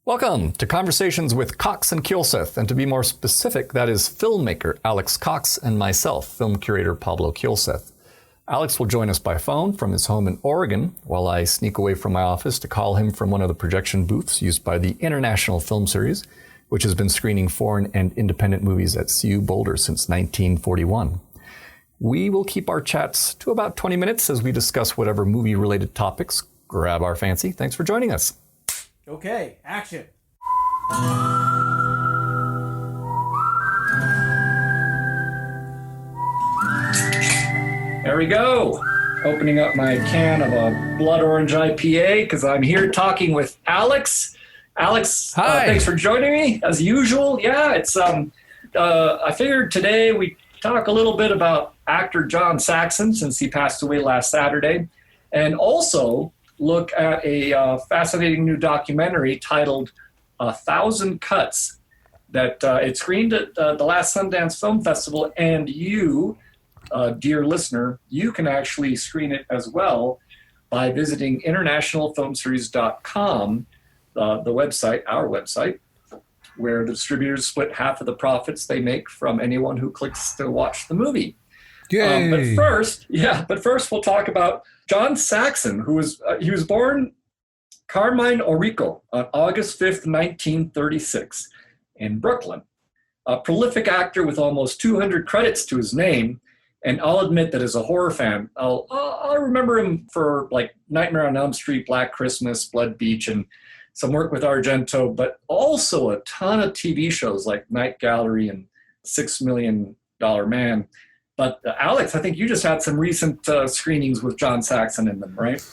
Welcome to Conversations with Cox and Kielseth, and to be more specific, that is filmmaker Alex Cox and myself, film curator Pablo Kielseth. Alex will join us by phone from his home in Oregon, while I sneak away from my office to call him from one of the projection booths used by the International Film Series, which has been screening foreign and independent movies at CU Boulder since 1941. We will keep our chats to about 20 minutes as we discuss whatever movie-related topics grab our fancy. Thanks for joining us. Okay, action. There we go. Opening up my can of a blood orange IPA because I'm here talking with Alex. Alex, thanks for joining me as usual. Yeah, it's I figured today we talk a little bit about actor John Saxon since he passed away last Saturday, and also look at a fascinating new documentary titled 1,000 Cuts that it screened at the last Sundance Film Festival, and you, dear listener, you can actually screen it as well by visiting internationalfilmseries.com, the website, our website, where the distributors split half of the profits they make from anyone who clicks to watch the movie. But first we'll talk about John Saxon, who was he was born Carmine Orico on August 5th, 1936 in Brooklyn. A prolific actor with almost 200 credits to his name, and I'll admit that as a horror fan, I'll remember him for like Nightmare on Elm Street, Black Christmas, Blood Beach, and some work with Argento, but also a ton of TV shows like Night Gallery and $6 Million Man. But Alex, I think you just had some recent screenings with John Saxon in them, right?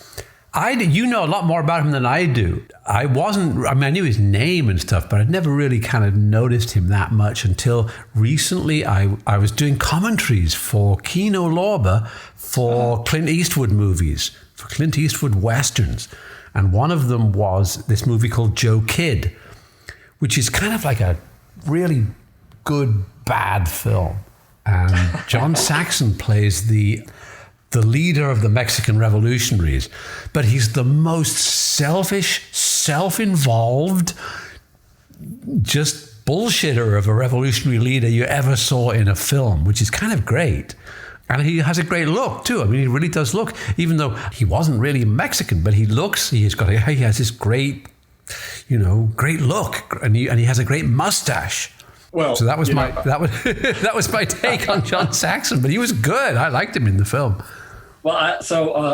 You know a lot more about him than I do. I knew his name and stuff, but I'd never really kind of noticed him that much until recently. I was doing commentaries for Kino Lorber for Clint Eastwood movies, for Clint Eastwood Westerns. And one of them was this movie called Joe Kidd, which is kind of like a really good, bad film. And John Saxon plays the leader of the Mexican revolutionaries, but he's the most selfish, self-involved, just bullshitter of a revolutionary leader you ever saw in a film, which is kind of great. And he has a great look too. I mean, he really does look, even though he wasn't really Mexican, but he has this great, great look, and he has a great mustache. Well, so that was my my take on John Saxon, but he was good. I liked him in the film. Well,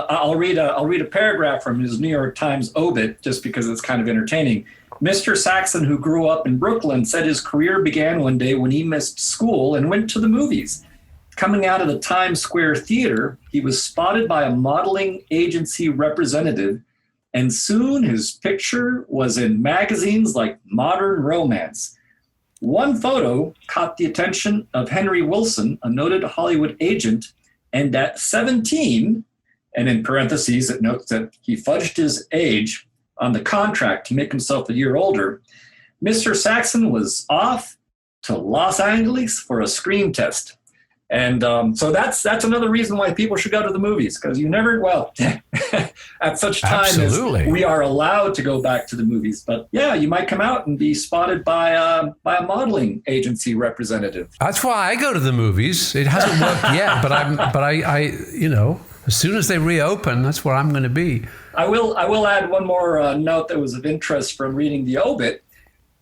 I'll read a paragraph from his New York Times obit just because it's kind of entertaining. Mr. Saxon, who grew up in Brooklyn, said his career began one day when he missed school and went to the movies. Coming out of the Times Square Theater, he was spotted by a modeling agency representative, and soon his picture was in magazines like Modern Romance. One photo caught the attention of Henry Wilson, a noted Hollywood agent, and at 17, and in parentheses it notes that he fudged his age on the contract to make himself a year older, Mr. Saxon was off to Los Angeles for a screen test. And so that's another reason why people should go to the movies, because you never, at such time Absolutely. As we are allowed to go back to the movies. But yeah, you might come out and be spotted by a modeling agency representative. That's why I go to the movies. It hasn't worked yet, but I as soon as they reopen, that's where I'm going to be. I will add one more note that was of interest from reading the obit,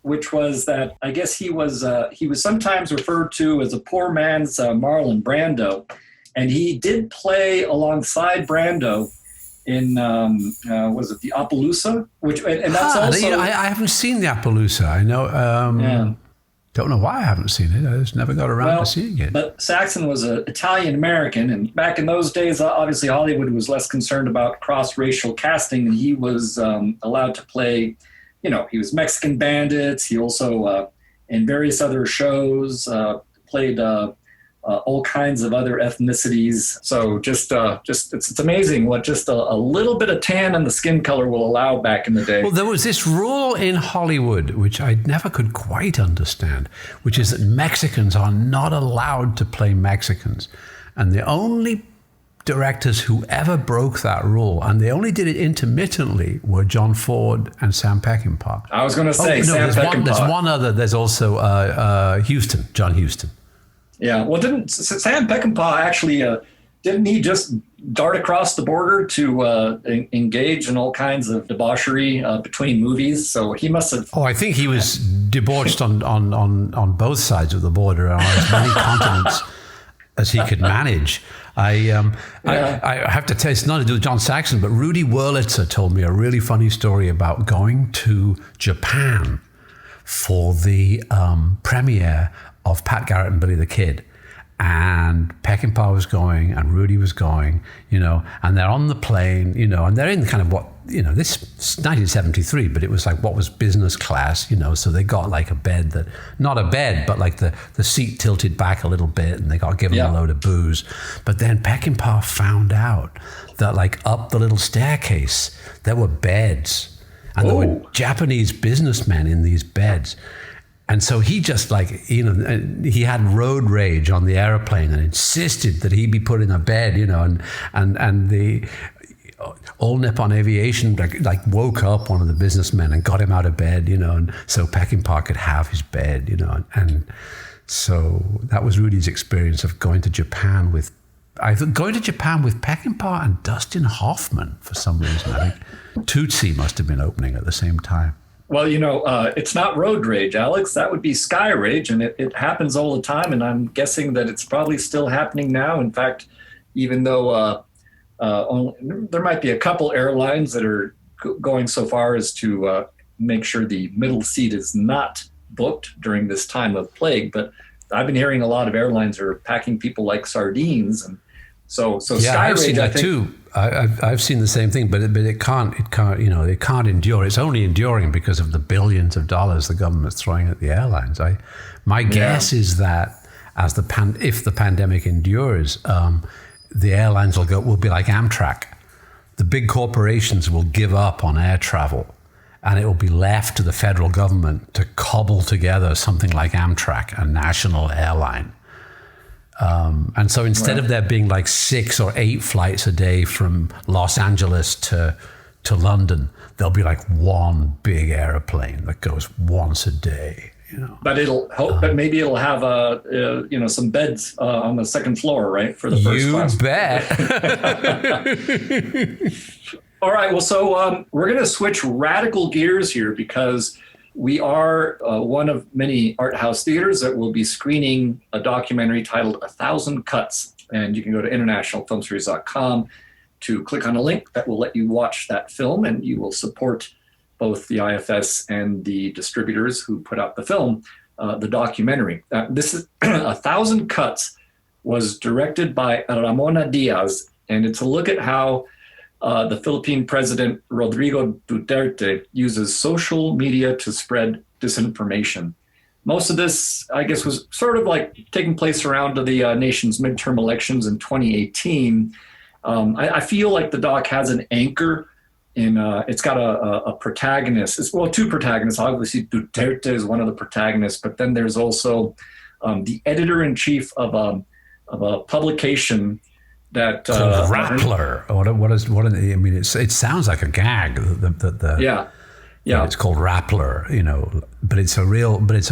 which was that I guess he was sometimes referred to as a poor man's Marlon Brando, and he did play alongside Brando in was it the Appaloosa? And that's also I haven't seen the Appaloosa. I know. Don't know why I haven't seen it. I just never got around to seeing it. But Saxon was an Italian American, and back in those days, obviously Hollywood was less concerned about cross-racial casting, and he was allowed to play. He was Mexican Bandits. He also, in various other shows, played all kinds of other ethnicities. So just it's amazing what just a little bit of tan in the skin color will allow back in the day. Well, there was this rule in Hollywood, which I never could quite understand, which is that Mexicans are not allowed to play Mexicans. And the only directors who ever broke that rule, and they only did it intermittently, were John Ford and Sam Peckinpah. I was going to say Sam Peckinpah. There's one other. There's also John Huston. Yeah. Well, didn't Sam Peckinpah actually, didn't he just dart across the border to engage in all kinds of debauchery between movies? So he must have. Oh, I think he was debauched on both sides of the border on as many continents as he could manage. I have to tell you, it's nothing to do with John Saxon, but Rudy Wurlitzer told me a really funny story about going to Japan for the premiere of Pat Garrett and Billy the Kid. And Peckinpah was going and Rudy was going, and they're on the plane, and they're in kind of what, this is 1973, but it was like what was business class, so they got like a bed that, not a bed, but like the seat tilted back a little bit and they got given a load of booze. But then Peckinpah found out that like up the little staircase, there were beds and there were Japanese businessmen in these beds. And so he just he had road rage on the airplane and insisted that he be put in a bed, and the All Nippon Aviation like woke up one of the businessmen and got him out of bed, and so Peckinpah could have his bed, and so that was Rudy's experience of going to Japan with Peckinpah and Dustin Hoffman for some reason. I think Tootsie must have been opening at the same time. Well, it's not road rage, Alex. That would be sky rage, and it happens all the time. And I'm guessing that it's probably still happening now. In fact, even though there might be a couple airlines that are going so far as to make sure the middle seat is not booked during this time of plague, but I've been hearing a lot of airlines are packing people like sardines, and so sky I've rage. seen that too. I've seen the same thing, but it can't it can't endure. It's only enduring because of the billions of dollars the government's throwing at the airlines. My guess is that if the pandemic endures, the airlines will be like Amtrak. The big corporations will give up on air travel, and it will be left to the federal government to cobble together something like Amtrak, a national airline. And so instead of there being like 6 or 8 flights a day from Los Angeles to London, there'll be like one big airplane that goes once a day. But but maybe it'll have some beds on the second floor, right, for the first class. You bet. All right. Well, so we're going to switch radical gears here because we are one of many art house theaters that will be screening a documentary titled 1,000 Cuts. And you can go to internationalfilmseries.com to click on a link that will let you watch that film, and you will support both the IFS and the distributors who put out the film, the documentary. This is 1,000 Cuts was directed by Ramona Diaz, and it's a look at how the Philippine president, Rodrigo Duterte, uses social media to spread disinformation. Most of this, I guess, was sort of like taking place around the nation's midterm elections in 2018. I feel like the doc has an anchor it's got a protagonist. It's, well, 2 protagonists. Obviously, Duterte is one of the protagonists, but then there's also the editor-in-chief of a publication that called Rappler. I mean, it sounds like a gag. It's called Rappler, but it's a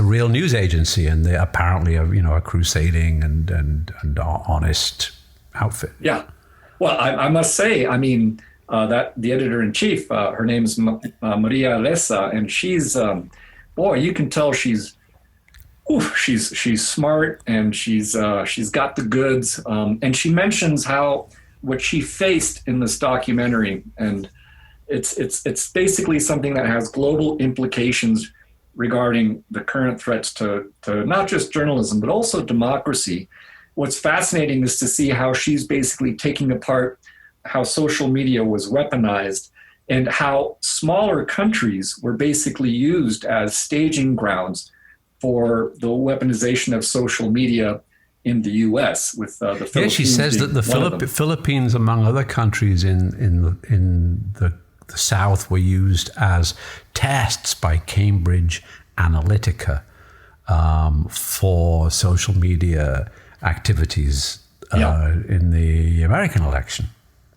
real news agency, and they apparently are, a crusading and honest outfit. Yeah. Well, I must say, I mean, that the editor-in-chief, her name is Maria Lessa, and she's, you can tell she's smart, and she's got the goods. And she mentions what she faced in this documentary, and it's basically something that has global implications regarding the current threats to not just journalism, but also democracy. What's fascinating is to see how she's basically taking apart how social media was weaponized and how smaller countries were basically used as staging grounds for the weaponization of social media in the U.S. with the Philippines. Yeah, she says that the Philippines, among other countries in the South, were used as tests by Cambridge Analytica for social media activities in the American election.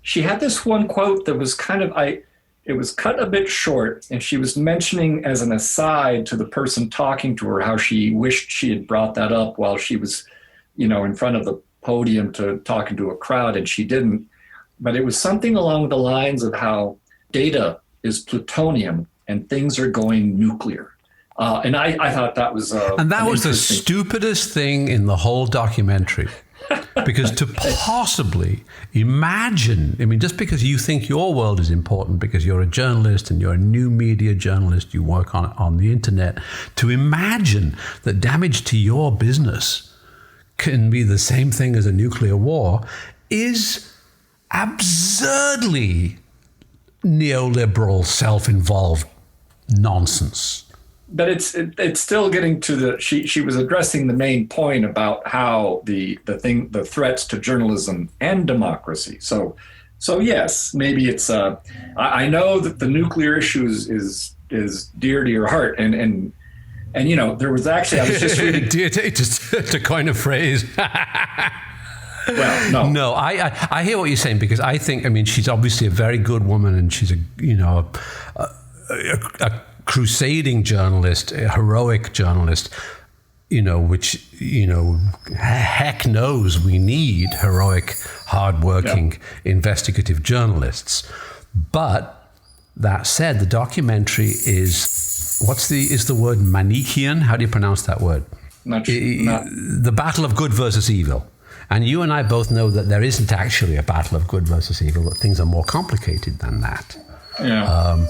She had this one quote that was it was cut a bit short, and she was mentioning as an aside to the person talking to her how she wished she had brought that up while she was, in front of the podium talking to a crowd, and she didn't. But it was something along the lines of how data is plutonium and things are going nuclear. And I thought that was and that was the stupidest thing in the whole documentary. Because to possibly imagine, just because you think your world is important, because you're a journalist and you're a new media journalist, you work on the internet, to imagine that damage to your business can be the same thing as a nuclear war is absurdly neoliberal, self-involved nonsense. But it's still getting to she was addressing the main point about how the threats to journalism and democracy. So yes, maybe it's I know that the nuclear issue is dear to your heart, and there was actually, I was just reading just to coin a phrase. Well, no, I hear what you're saying, because I think, she's obviously a very good woman, and she's a crusading journalist, a heroic journalist, which, heck knows we need heroic, hardworking, investigative journalists. But that said, the documentary is the word Manichean? How do you pronounce that word? The battle of good versus evil. And you and I both know that there isn't actually a battle of good versus evil, that things are more complicated than that. Yeah.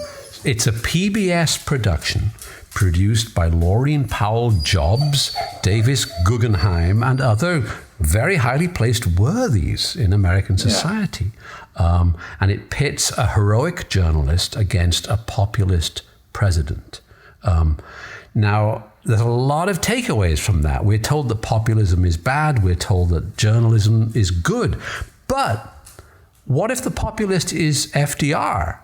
It's a PBS production produced by Laureen Powell Jobs, Davis Guggenheim, and other very highly placed worthies in American society. And it pits a heroic journalist against a populist president. Now, there's a lot of takeaways from that. We're told that populism is bad. We're told that journalism is good. But what if the populist is FDR?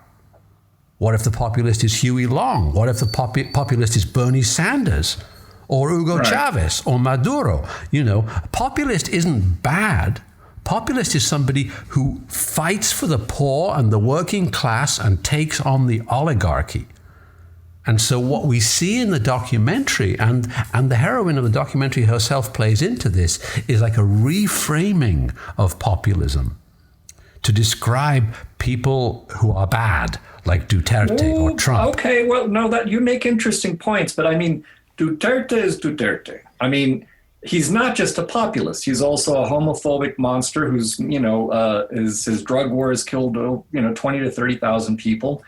What if the populist is Huey Long? What if the populist is Bernie Sanders or Hugo Chavez or Maduro? Populist isn't bad. Populist is somebody who fights for the poor and the working class and takes on the oligarchy. And so what we see in the documentary, and the heroine of the documentary herself plays into this, is like a reframing of populism to describe people who are bad, like Duterte or Trump. Okay, well, no, that you make interesting points, but Duterte is Duterte. He's not just a populist. He's also a homophobic monster who's, his drug war has killed, 20 to 30,000 people.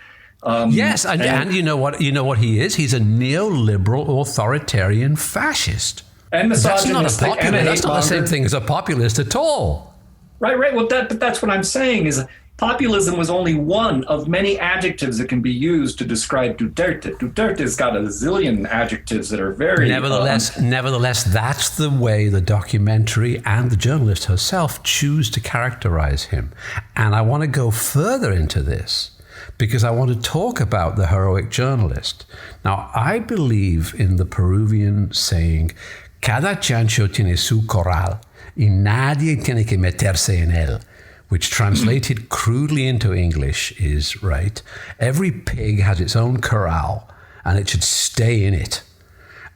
Yes, and you know what he is? He's a neoliberal authoritarian fascist. And misogynistic. That's not the same thing as a populist at all. Right. Well, that's what I'm saying is populism was only one of many adjectives that can be used to describe Duterte. Duterte's got a zillion adjectives that are very... Nevertheless, that's the way the documentary and the journalist herself choose to characterize him. And I want to go further into this, because I want to talk about the heroic journalist. Now, I believe in the Peruvian saying, cada chancho tiene su corral y nadie tiene que meterse en él, which translated crudely into English is, right, every pig has its own corral and it should stay in it.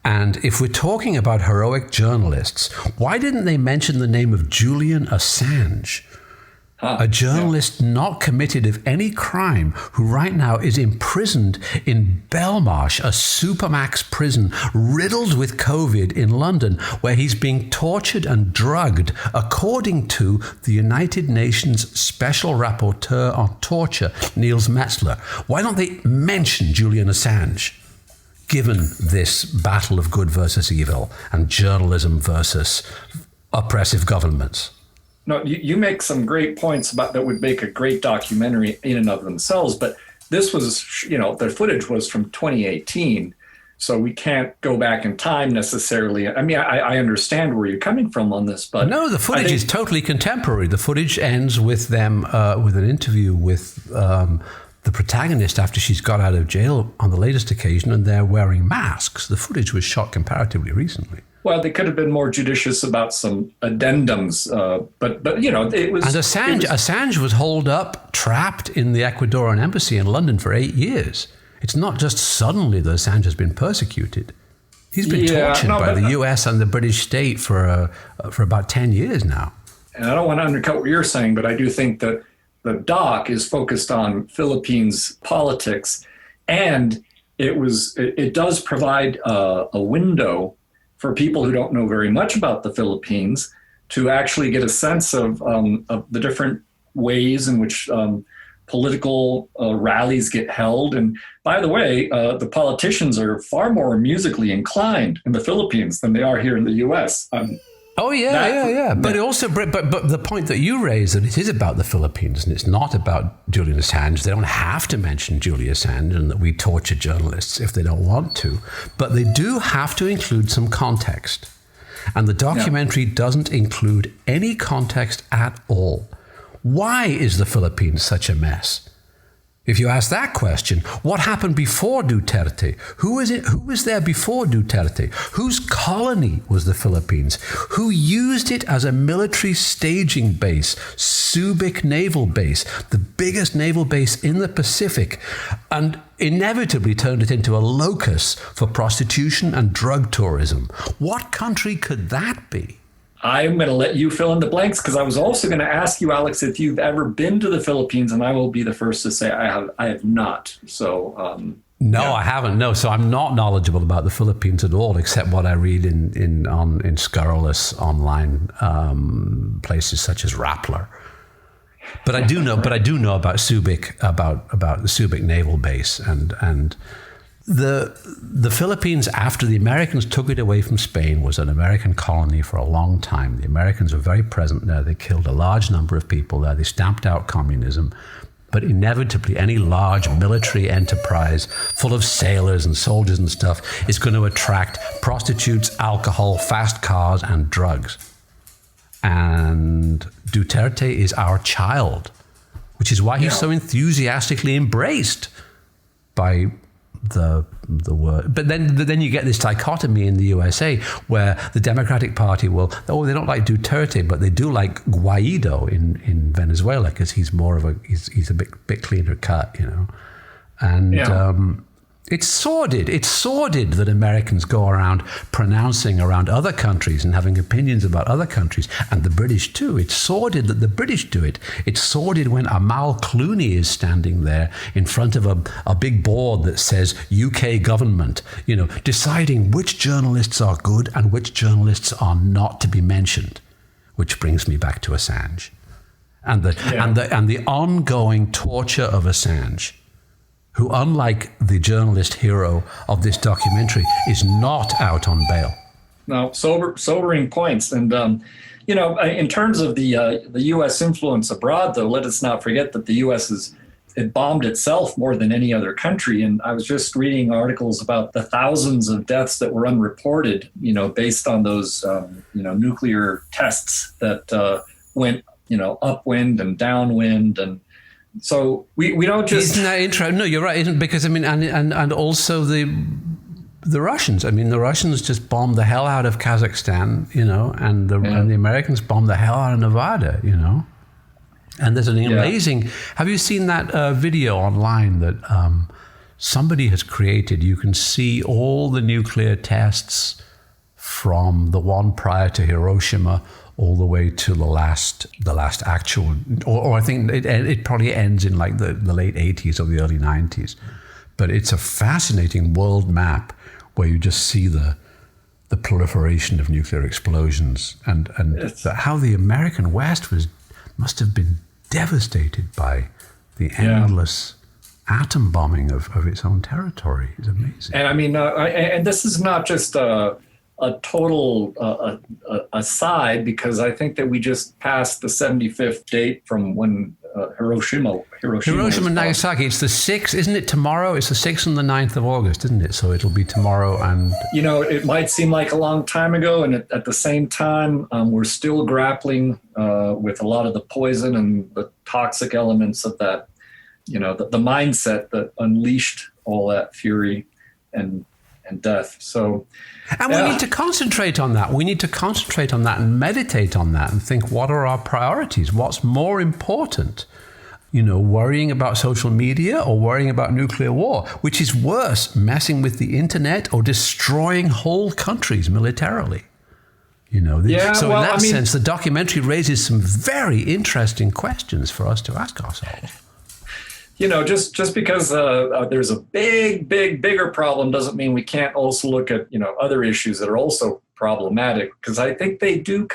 And if we're talking about heroic journalists, why didn't they mention the name of Julian Assange? A journalist not committed of any crime, who right now is imprisoned in Belmarsh, a supermax prison riddled with COVID in London, where he's being tortured and drugged, according to the United Nations Special Rapporteur on Torture, Niels Metzler. Why don't they mention Julian Assange, given this battle of good versus evil and journalism versus oppressive governments? No, you make some great points about that would make a great documentary in and of themselves. But this was, the footage was from 2018, so we can't go back in time necessarily. I understand where you're coming from on this, but no, the footage is totally contemporary. The footage ends with them with an interview with the protagonist after she's got out of jail on the latest occasion, and they're wearing masks. The footage was shot comparatively recently. Well, they could have been more judicious about some addendums, but it was. And Assange was holed up, trapped in the Ecuadorian embassy in London for 8 years. It's not just suddenly that Assange has been persecuted. He's been tortured by the US and the British state for about 10 years now. And I don't want to undercut what you're saying, but I do think that the doc is focused on Philippines politics, and it does provide a window for people who don't know very much about the Philippines to actually get a sense of the different ways in which political rallies get held. And by the way, the politicians are far more musically inclined in the Philippines than they are here in the U.S. Yeah. But the point that you raised, that it is about the Philippines and it's not about Julian Assange. They don't have to mention Julian Assange and that we torture journalists if they don't want to, but they do have to include some context. And the documentary doesn't include any context at all. Why is the Philippines such a mess? If you ask that question, what happened before Duterte? Who was there before Duterte? Whose colony was the Philippines? Who used it as a military staging base, Subic Naval Base, the biggest naval base in the Pacific, and inevitably turned it into a locus for prostitution and drug tourism? What country could that be? I'm going to let you fill in the blanks, because I was also going to ask you, Alex, if you've ever been to the Philippines, and I will be the first to say I have not. So I haven't. No, so I'm not knowledgeable about the Philippines at all, except what I read in scurrilous online places such as Rappler. But I do know about Subic, about the Subic Naval Base, and the Philippines, after the Americans took it away from Spain, was an American colony for a long time. The Americans were very present there. They killed a large number of people there. They stamped out communism. But inevitably, any large military enterprise full of sailors and soldiers and stuff is going to attract prostitutes, alcohol, fast cars, and drugs. And Duterte is our child, which is why he's so enthusiastically embraced by the word. But then you get this dichotomy in the USA where the Democratic Party they don't like Duterte, but they do like Guaido in Venezuela, because he's a bit cleaner cut, and it's sordid. It's sordid that Americans go around pronouncing around other countries and having opinions about other countries, and the British too. It's sordid that the British do it. It's sordid when Amal Clooney is standing there in front of a big board that says UK government, deciding which journalists are good and which journalists are not to be mentioned. Which brings me back to Assange and the ongoing torture of Assange, who, unlike the journalist hero of this documentary, is not out on bail. No, sobering points. And, in terms of the U.S. influence abroad, though, let us not forget that the U.S. it bombed itself more than any other country. And I was just reading articles about the thousands of deaths that were unreported, based on those, nuclear tests that went, upwind and downwind. And so we don't just... Isn't that interesting? No, you're right. Isn't, because, and also the Russians. The Russians just bombed the hell out of Kazakhstan, and the Americans bombed the hell out of Nevada, And there's an amazing... Have you seen that video online that somebody has created? You can see all the nuclear tests from the one prior to Hiroshima all the way to the last actual, or I think it probably ends in like the late 80s or the early 90s. But it's a fascinating world map where you just see the proliferation of nuclear explosions and how the American West must have been devastated by the endless atom bombing of its own territory. It's amazing. And and this is not just a total aside, because I think that we just passed the 75th date from when Hiroshima and Nagasaki. It's the 6th, isn't it? Tomorrow. It's the 6th and the 9th of August, isn't it? So it'll be tomorrow. And it might seem like a long time ago, and at the same time, we're still grappling with a lot of the poison and the toxic elements of that. The mindset that unleashed all that fury and and death. So, and we need to concentrate on that. We need to concentrate on that and meditate on that and think, what are our priorities? What's more important? Worrying about social media or worrying about nuclear war, which is worse, messing with the internet or destroying whole countries militarily. So in that sense, the documentary raises some very interesting questions for us to ask ourselves. Just because there's a bigger problem doesn't mean we can't also look at, other issues that are also problematic, because I think they do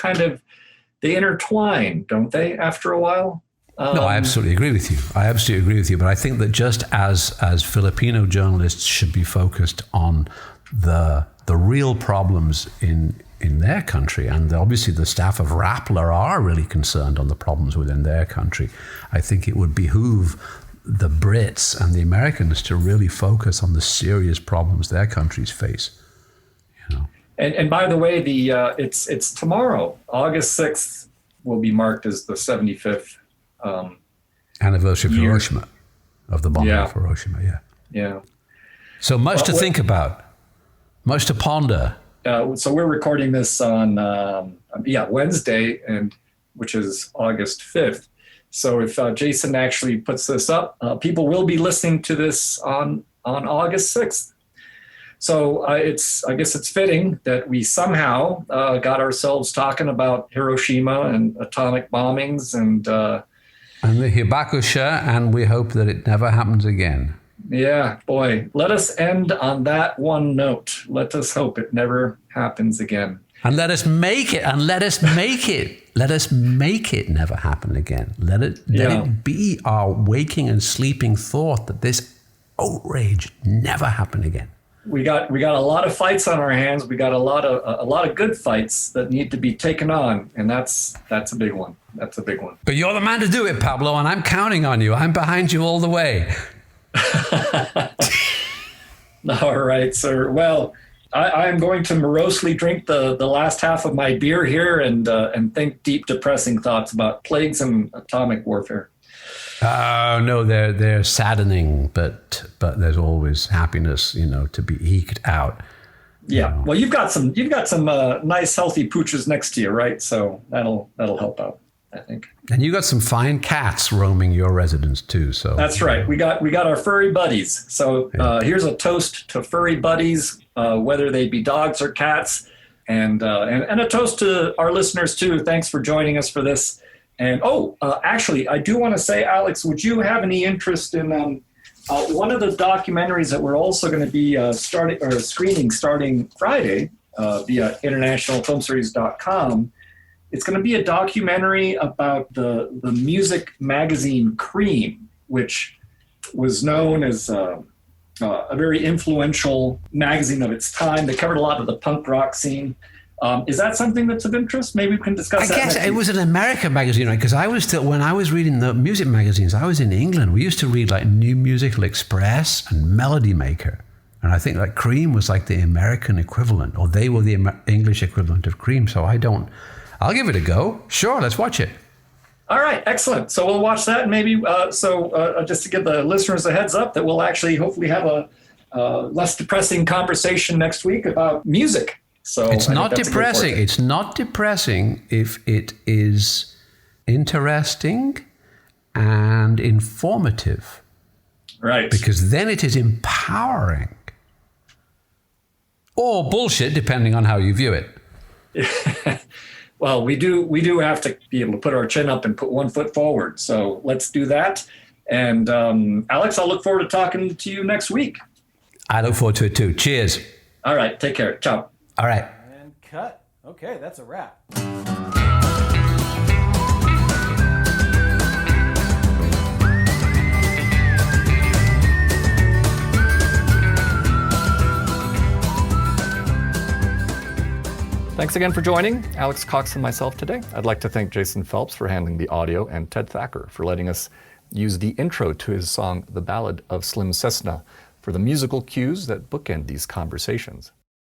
they intertwine, don't they, after a while? No, I absolutely agree with you. But I think that just as Filipino journalists should be focused on the real problems in their country, and obviously the staff of Rappler are really concerned on the problems within their country, I think it would behoove the Brits and the Americans to really focus on the serious problems their countries face. And by the way, it's tomorrow, August 6th, will be marked as the 75th anniversary of Hiroshima, of the bombing of Hiroshima. Yeah. So much to think about, much to ponder. So we're recording this on Wednesday, which is August 5th. So if Jason actually puts this up, people will be listening to this on August 6th. So I guess it's fitting that we somehow got ourselves talking about Hiroshima and atomic bombings and the Hibakusha, and we hope that it never happens again. Yeah, boy, let us end on that one note. Let us hope it never happens again. And let us make it, Let us make it never happen again. Let it be our waking and sleeping thought that this outrage never happen again. We got a lot of fights on our hands. We got a lot of good fights that need to be taken on, and that's a big one. That's a big one. But you're the man to do it, Pablo, and I'm counting on you. I'm behind you all the way. All right, sir. Well, I am going to morosely drink the last half of my beer here and think deep, depressing thoughts about plagues and atomic warfare. Oh no, they're saddening, but there's always happiness, to be eked out. Yeah. Well, you've got some nice healthy pooches next to you, right? So that'll help out, I think. And you got some fine cats roaming your residence too. So that's right. We got our furry buddies. So here's a toast to furry buddies, whether they be dogs or cats, and a toast to our listeners too. Thanks for joining us for this. And actually, I do want to say, Alex, would you have any interest in one of the documentaries that we're also going to be screening starting Friday via internationalfilmseries.com? It's going to be a documentary about the music magazine Cream, which was known as a very influential magazine of its time. They covered a lot of the punk rock scene. Is that something that's of interest? Maybe we can discuss that. I guess it was an American magazine, right? Because when I was reading the music magazines, I was in England. We used to read like New Musical Express and Melody Maker. And I think like Cream was like the American equivalent, or they were the English equivalent of Cream. So I'll give it a go. Sure, let's watch it. All right, excellent. So we'll watch that. And maybe, just to give the listeners a heads up that we'll actually hopefully have a less depressing conversation next week about music. So it's not depressing. It's not depressing if it is interesting and informative. Right. Because then it is empowering. Or bullshit, depending on how you view it. Well, we do have to be able to put our chin up and put one foot forward. So let's do that. And Alex, I'll look forward to talking to you next week. I look forward to it too. Cheers. All right. Take care. Ciao. All right. And cut. Okay, that's a wrap. Thanks again for joining Alex Cox and myself today. I'd like to thank Jason Phelps for handling the audio and Ted Thacker for letting us use the intro to his song, The Ballad of Slim Cessna, for the musical cues that bookend these conversations.